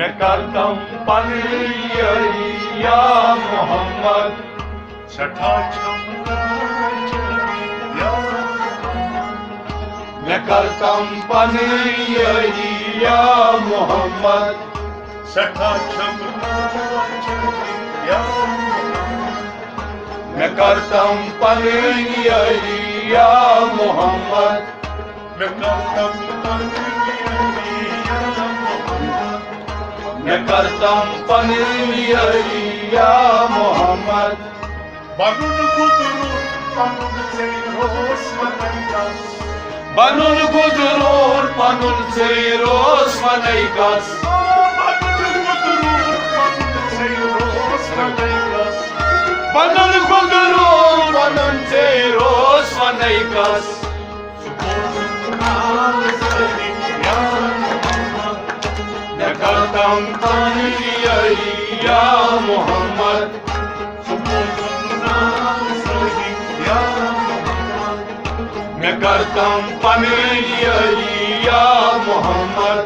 मैं करतम पनयरी या मोहम्मद छठा छमना या मैं करतम पनयरी या मोहम्मद छठा छमना या मैं करतम पनयरी या मोहम्मद मैं करतम मैं करतम पनयरी या Mohammad Banun kudurur, banun seyros manaykas. Banun gudurur, banun seyros manaykas. Banun kudurur, banun seyros manaykas. Banun gudurur, banun seyros manaykas. मैं करतम पनयरी या मोहम्मद मैं करतम पनयरी या मोहम्मद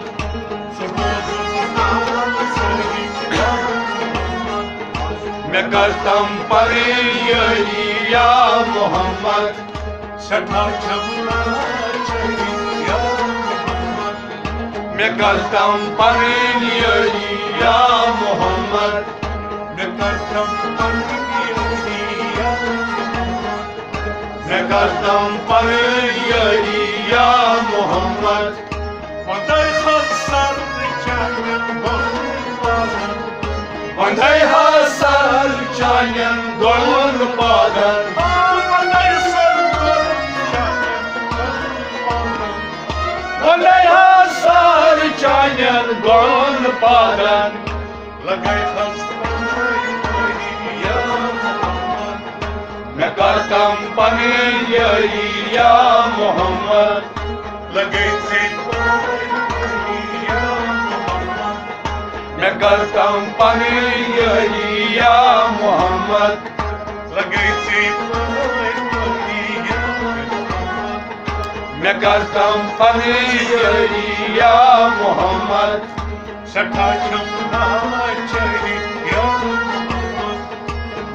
मैं करतम पनयरी या मोहम्मद छठा छमना या मैं करतम पनयरी या मोहम्मद मैं करतम मैं करतम पनयरी या Mohammad Onday hasar canım bolmadan. Onday hasar canım dolmadan Onday hasar canım bolmadan. Onday hasar canım dolmadan Lagay hasbay ya मैं करतम पनयरी या मोहम्मद lagay मैं करतम पनयरी या मोहम्मद lagay मैं करतम पनयरी या मोहम्मद छठा छमना चढ़ी या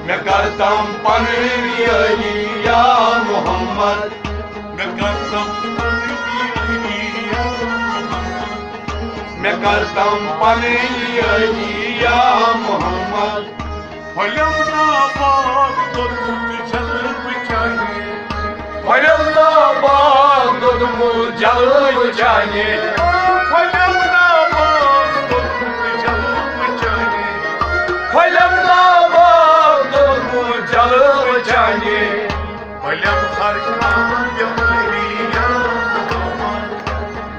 मैं करतम पनयरी या मोहम्मद मैं करतम मैं करतम पनयरी या मोहम्मद फलमना बाग दुध जल चाहिए फलमना बाग दुध जल चाहिए फलमना बाग दुध जल चाहिए फलमना बाग दुध जल चाहिए फलम हर काम या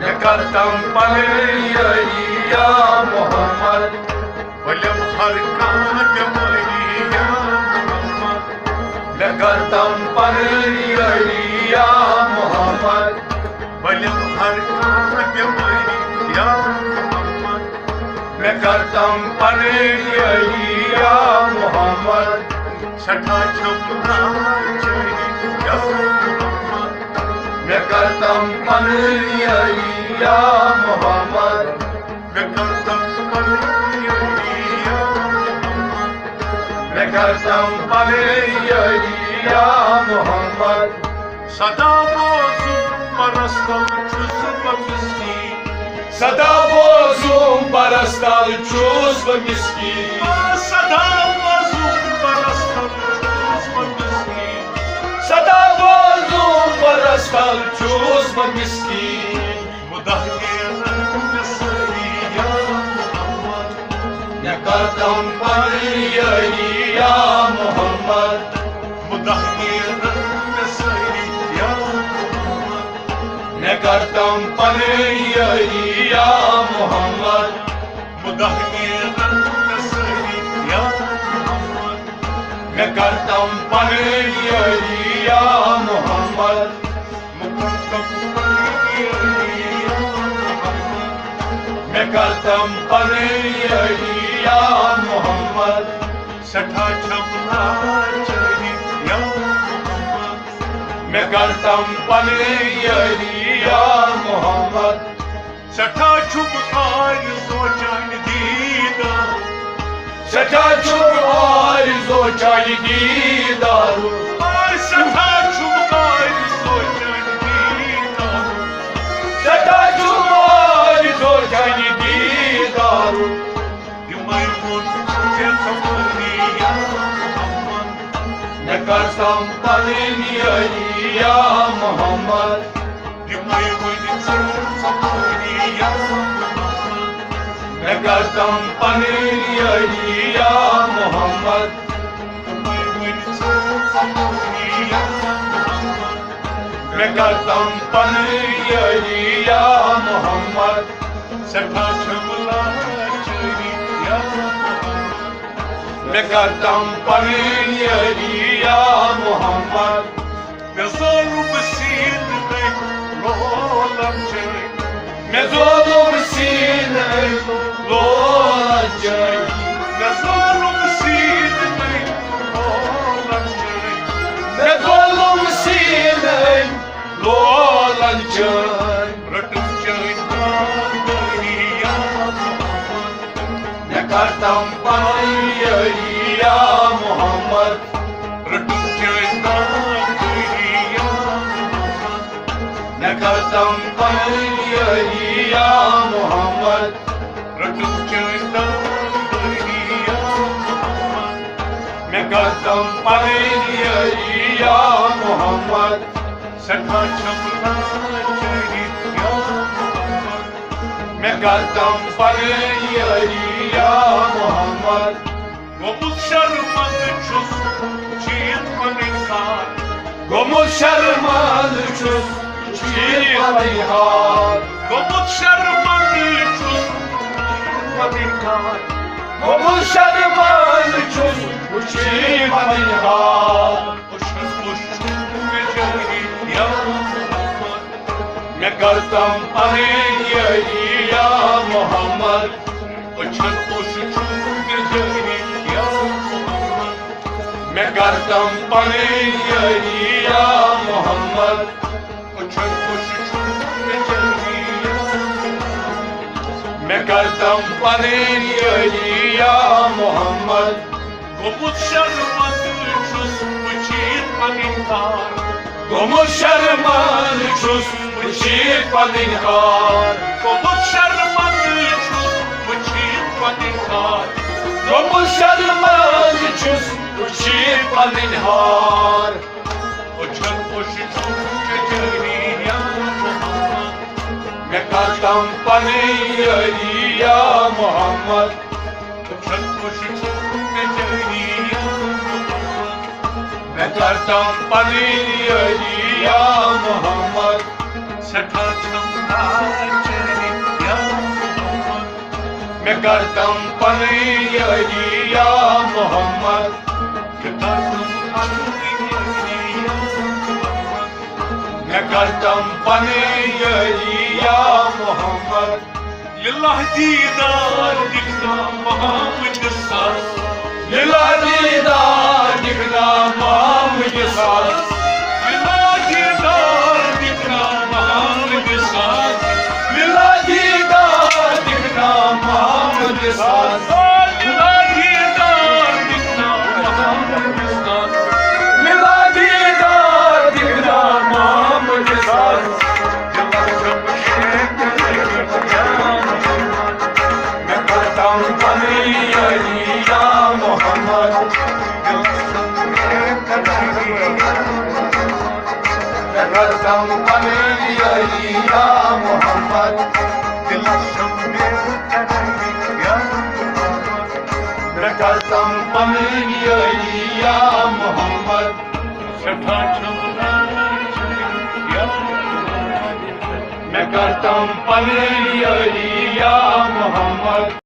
मैं करतम पनयरी या मोहम्मद फलम हर काम या मैं करतम पनयरी या मोहम्मद फलम हर काम या मैं करतम पनयरी या मोहम्मद छठा छमना चढ़ी या मैं करतम पनयरी या मोहम्मद मैं करतम मैं करतम पनयरी या मोहम्मद सदा बोझum parastal çözüm miski सदा बोझum parastal çözüm miski Sada boğazım parastal çözüm miski सदा बोझum parastal çözüm miski Mudahkiyenin nesli ya Muhammed मैं करतम पनयरी या Mohammad Mudahkiyenin nesli ya Muhammed मैं करतम पनयरी या Mohammad Mudahkiyenin nesli ya Muhammed मैं करतम पनयरी या मोहम्मद मैं करतम पनयरी या मोहम्मद छठा छमना चढ़ी या मैं करतम पनयरी या मोहम्मद सठा छुप आरज़ो चानि दीदार सठा छुप आरज़ो चानि दीदार सठा छुप आरज़ो चानि दीदार सठा छुप आरज़ो चानि दीदार यमय मुन चे समरी या मोहम्मद मैं करतम पननी अली या मोहम्मद यमय मुन चे समरी या मोहम्मद मैं करतम पननी अली या मोहम्मद यमय मुन चे समरी या मोहम्मद मैं करतम पननी अली या मोहम्मद सठा छमला चरी या मोहम्मद मैं करतम पननी अली या मोहम्मद मैं ज़ुल्म सीन में रोलम चली मैं ज़ुल्म सीन लोलम चली मैं ज़ुल्म सीन में रोलम चली मैं ज़ुल्म सीन लोलम चली रटम चली दादरी या मोहम्मद मैं करतम पननी अली या मोहम्मद रटम चली दादरी या मोहम्मद मैं करतम पननी अली या मोहम्मद रटम चली दादरी या मोहम्मद मैं करतम पननी अली या मोहम्मद सठा छमला चरी या मोहम्मद मैं करतम पननी अली या मोहम्मद गोमुत शर्मंद छुस चीन पनिकार गोमुत शर्मंद छुस चीन पनिहार गोमुत शर्मंद छुस पनिकार गोमुत शर्मंद छुस चीन पनिहार उशन उशन में जरी या मोहम्मद मैं करतम पननी अली या मोहम्मद उशन उशन में जरी या मोहम्मद मैं करतम पननी अली या मोहम्मद उशन उशन में जरी या मोहम्मद मैं करतम पननी अली या मोहम्मद गोमुत शर्मंद छुस चीन पनिकार गोमुत शर्मंद छुस चीन पनिहार गोमुत शर्मंद छुस चीन पनिकार गोमुत शर्मंद छुस चीन पनिहार उछल उछल के जरी या मोहम्मद मैं करतम पननी अली या मोहम्मद उछल उछल के जरी या मोहम्मद मैं करतम पननी अली या मोहम्मद सठा छमला चरी या मोहम्मद मैं करतम पननी अली या मोहम्मद सठा छमला चरी या मोहम्मद मैं करतम पननी अली या मोहम्मद लिल्लाह दीदार दिखना मोहम्मद सास लिल्लाह दीदार दिखना मोहम्मद सास लिल्लाह दीदार दिखना मोहम्मद सास लिल्लाह दीदार दिखना मोहम्मद सास लिल्लाह दीदार दिखना मोहम्मद सास लिल्लाह दीदार दिखना मोहम्मद सास मैं करतम पननी अली या मोहम्मद मैं करतम पननी अली या मोहम्मद मैं करतम पननी अली या मोहम्मद सठा छमला या मोहम्मद मैं करतम पननी अली या मोहम्मद